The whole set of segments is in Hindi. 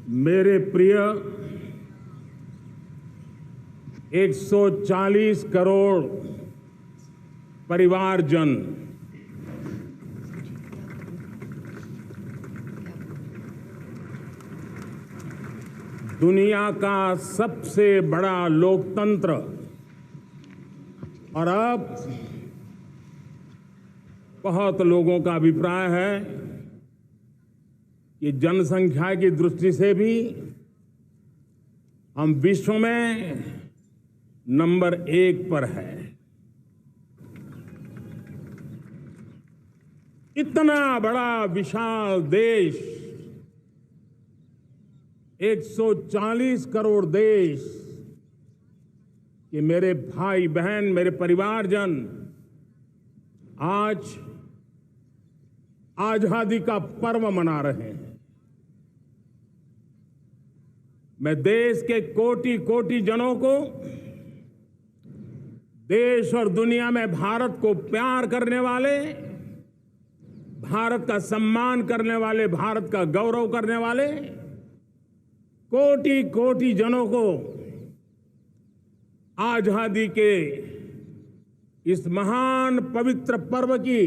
मेरे प्रिय 140 करोड़ परिवारजन, दुनिया का सबसे बड़ा लोकतंत्र और अब बहुत लोगों का अभिप्राय है कि जनसंख्या की दृष्टि से भी हम विश्व में नंबर 1 पर है। इतना बड़ा विशाल देश, 140 करोड़ देश कि मेरे भाई बहन, मेरे परिवारजन आज आजादी का पर्व मना रहे हैं। मैं देश के कोटि कोटि जनों को, देश और दुनिया में भारत को प्यार करने वाले, भारत का सम्मान करने वाले, भारत का गौरव करने वाले कोटि कोटि जनों को आजादी के इस महान पवित्र पर्व की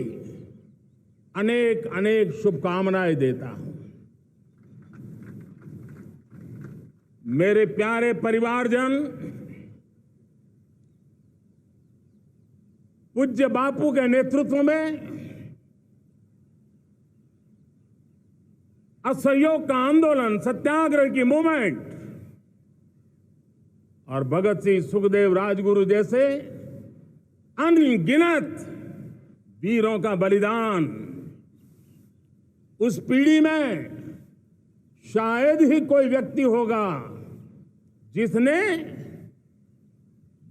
अनेक अनेक शुभकामनाएं देता हूं। मेरे प्यारे परिवारजन, पूज्य बापू के नेतृत्व में असहयोग का आंदोलन, सत्याग्रह की मूवमेंट और भगत सिंह, सुखदेव, राजगुरु जैसे अनगिनत वीरों का बलिदान, उस पीढ़ी में शायद ही कोई व्यक्ति होगा जिसने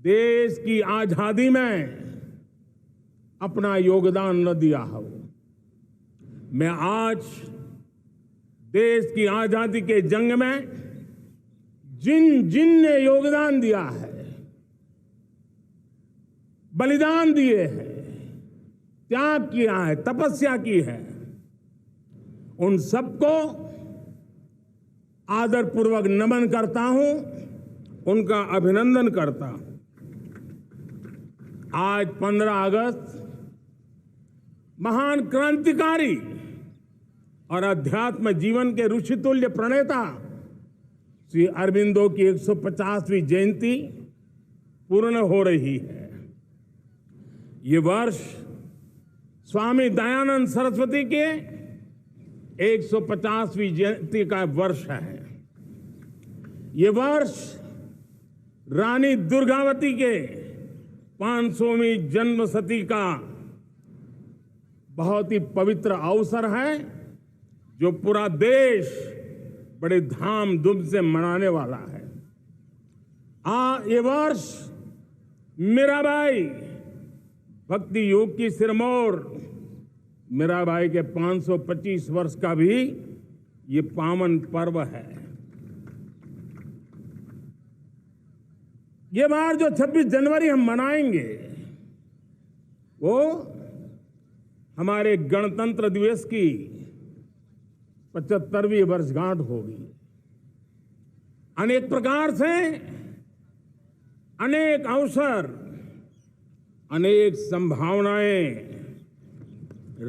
देश की आजादी में अपना योगदान न दिया हो। मैं आज देश की आजादी के जंग में जिन जिन ने योगदान दिया है, बलिदान दिए हैं, त्याग किया है, तपस्या की है, उन सबको आदरपूर्वक नमन करता हूं, उनका अभिनंदन करता हूं। आज 15 अगस्त महान क्रांतिकारी और अध्यात्म जीवन के ऋषितुल्य प्रणेता श्री अरबिंदो की 150वीं जयंती पूर्ण हो रही है। ये वर्ष स्वामी दयानंद सरस्वती के 150वीं जयंती का वर्ष है। ये वर्ष रानी दुर्गावती के 500वीं जन्मशती का बहुत ही पवित्र अवसर है, जो पूरा देश बड़े धामधूम से मनाने वाला है। ये वर्ष मीराबाई, भक्ति योग की सिरमौर मीराबाई के 525 वर्ष का भी ये पावन पर्व है। ये बार जो 26 जनवरी हम मनाएंगे वो हमारे गणतंत्र दिवस की 75वीं वर्षगांठ होगी। अनेक प्रकार से अनेक अवसर, अनेक संभावनाएं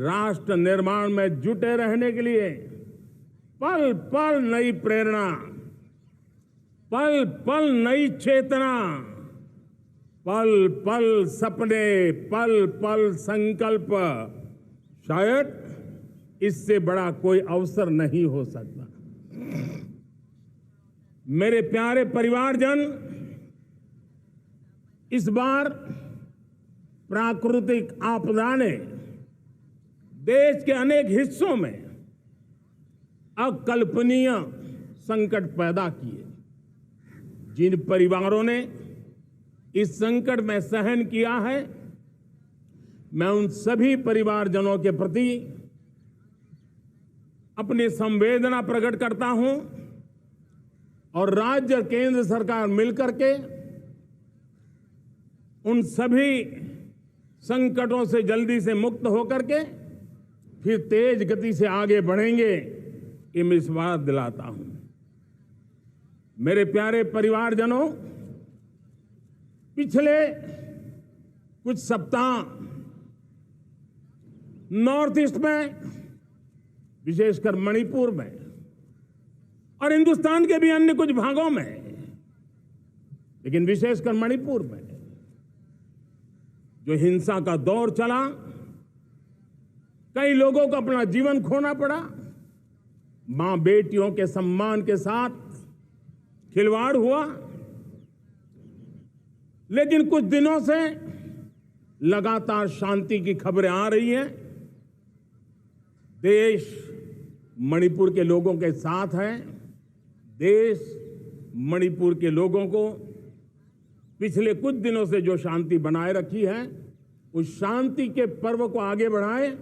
राष्ट्र निर्माण में जुटे रहने के लिए पल पल नई प्रेरणा, पल पल नई चेतना, पल पल सपने, पल पल संकल्प, शायद इससे बड़ा कोई अवसर नहीं हो सकता। मेरे प्यारे परिवारजन, इस बार प्राकृतिक आपदा ने देश के अनेक हिस्सों में अकल्पनीय संकट पैदा किए। जिन परिवारों ने इस संकट में सहन किया है, मैं उन सभी परिवारजनों के प्रति अपनी संवेदना प्रकट करता हूं और राज्य और केंद्र सरकार मिलकर के उन सभी संकटों से जल्दी से मुक्त होकर के फिर तेज गति से आगे बढ़ेंगे, ये मैं विश्वास दिलाता हूं। मेरे प्यारे परिवारजनों, पिछले कुछ सप्ताह नॉर्थ ईस्ट में, विशेषकर मणिपुर में और हिंदुस्तान के भी अन्य कुछ भागों में, लेकिन विशेषकर मणिपुर में जो हिंसा का दौर चला, कई लोगों को अपना जीवन खोना पड़ा, मां बेटियों के सम्मान के साथ खिलवाड़ हुआ। लेकिन कुछ दिनों से लगातार शांति की खबरें आ रही हैं। देश मणिपुर के लोगों के साथ है। देश मणिपुर के लोगों को पिछले कुछ दिनों से जो शांति बनाए रखी है, उस शांति के पर्व को आगे बढ़ाए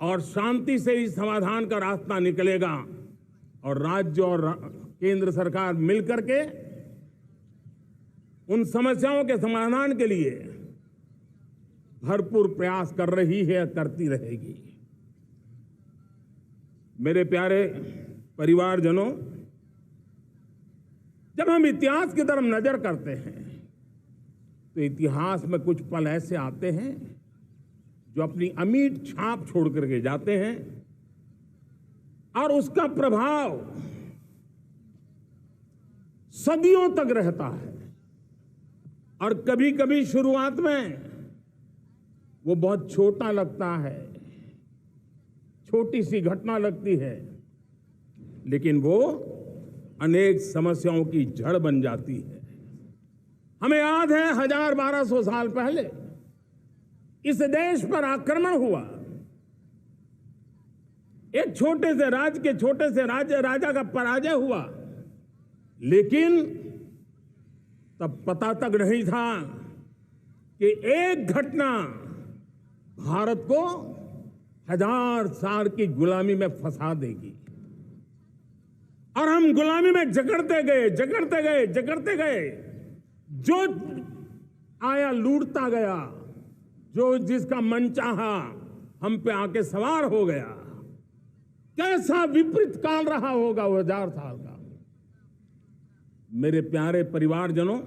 और शांति से ही समाधान का रास्ता निकलेगा और राज्य और केंद्र सरकार मिलकर के उन समस्याओं के समाधान के लिए भरपूर प्रयास कर रही है, करती रहेगी। मेरे प्यारे परिवारजनों, जब हम इतिहास की तरफ नजर करते हैं तो इतिहास में कुछ पल ऐसे आते हैं जो अपनी अमिट छाप छोड़ करके जाते हैं और उसका प्रभाव सदियों तक रहता है। और कभी कभी शुरुआत में वो बहुत छोटा लगता है, छोटी सी घटना लगती है, लेकिन वो अनेक समस्याओं की जड़ बन जाती है। हमें याद है 1000-1200 साल पहले इस देश पर आक्रमण हुआ। एक छोटे से राज्य के छोटे से राजा का पराजय हुआ, लेकिन तब पता तक नहीं था कि एक घटना भारत को 1000 साल की गुलामी में फंसा देगी। और हम गुलामी में जकड़ते गए, जो आया लूटता गया, जो जिसका मन चाहा हम पे आके सवार हो गया। कैसा विपरीत काल रहा होगा वो 1000 साल का। मेरे प्यारे परिवारजनों,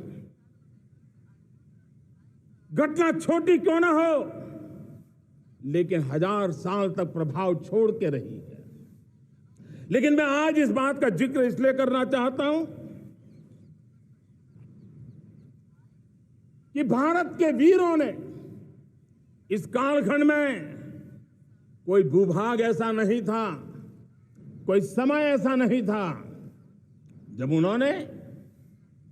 घटना छोटी क्यों ना हो, लेकिन 1000 साल तक प्रभाव छोड़ के रही है। लेकिन मैं आज इस बात का जिक्र इसलिए करना चाहता हूं कि भारत के वीरों ने इस कालखंड में कोई भूभाग ऐसा नहीं था, कोई समय ऐसा नहीं था जब उन्होंने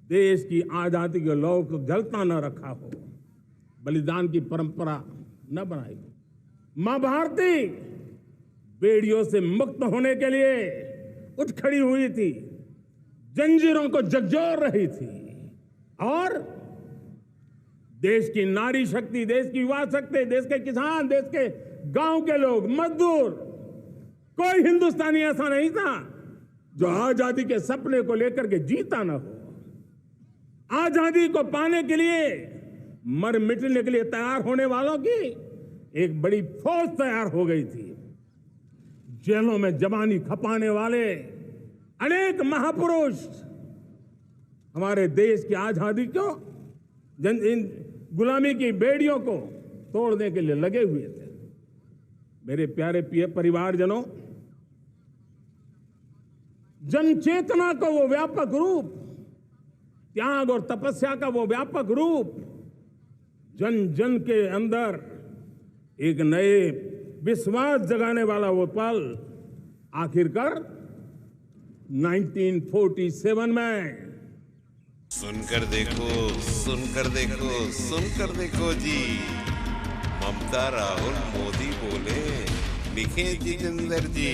देश की आजादी के लौ को जलता न रखा हो, बलिदान की परंपरा न बनाई हो। मां भारती बेड़ियों से मुक्त होने के लिए उठ खड़ी हुई थी, जंजीरों को झकझोर रही थी और देश की नारी शक्ति, देश की युवा शक्ति, देश के किसान, देश के गांव के लोग, मजदूर, कोई हिंदुस्तानी ऐसा नहीं था जो आजादी के सपने को लेकर के जीता न हो। आजादी को पाने के लिए मर मिटने के लिए तैयार होने वालों की एक बड़ी फौज तैयार हो गई थी। जेलों में जवानी खपाने वाले अनेक महापुरुष हमारे देश की आजादी को, इन गुलामी की बेड़ियों को तोड़ने के लिए लगे हुए थे। मेरे प्यारे परिवारजनों, जनचेतना का वो व्यापक रूप, त्याग और तपस्या का वो व्यापक रूप, जन जन के अंदर एक नए विश्वास जगाने वाला वो पल आखिरकार 1947 में। सुनकर देखो, सुनकर देखो, सुनकर देखो जी। ममता राहुल मोदी बोले, लिखे जितेंद्र जी।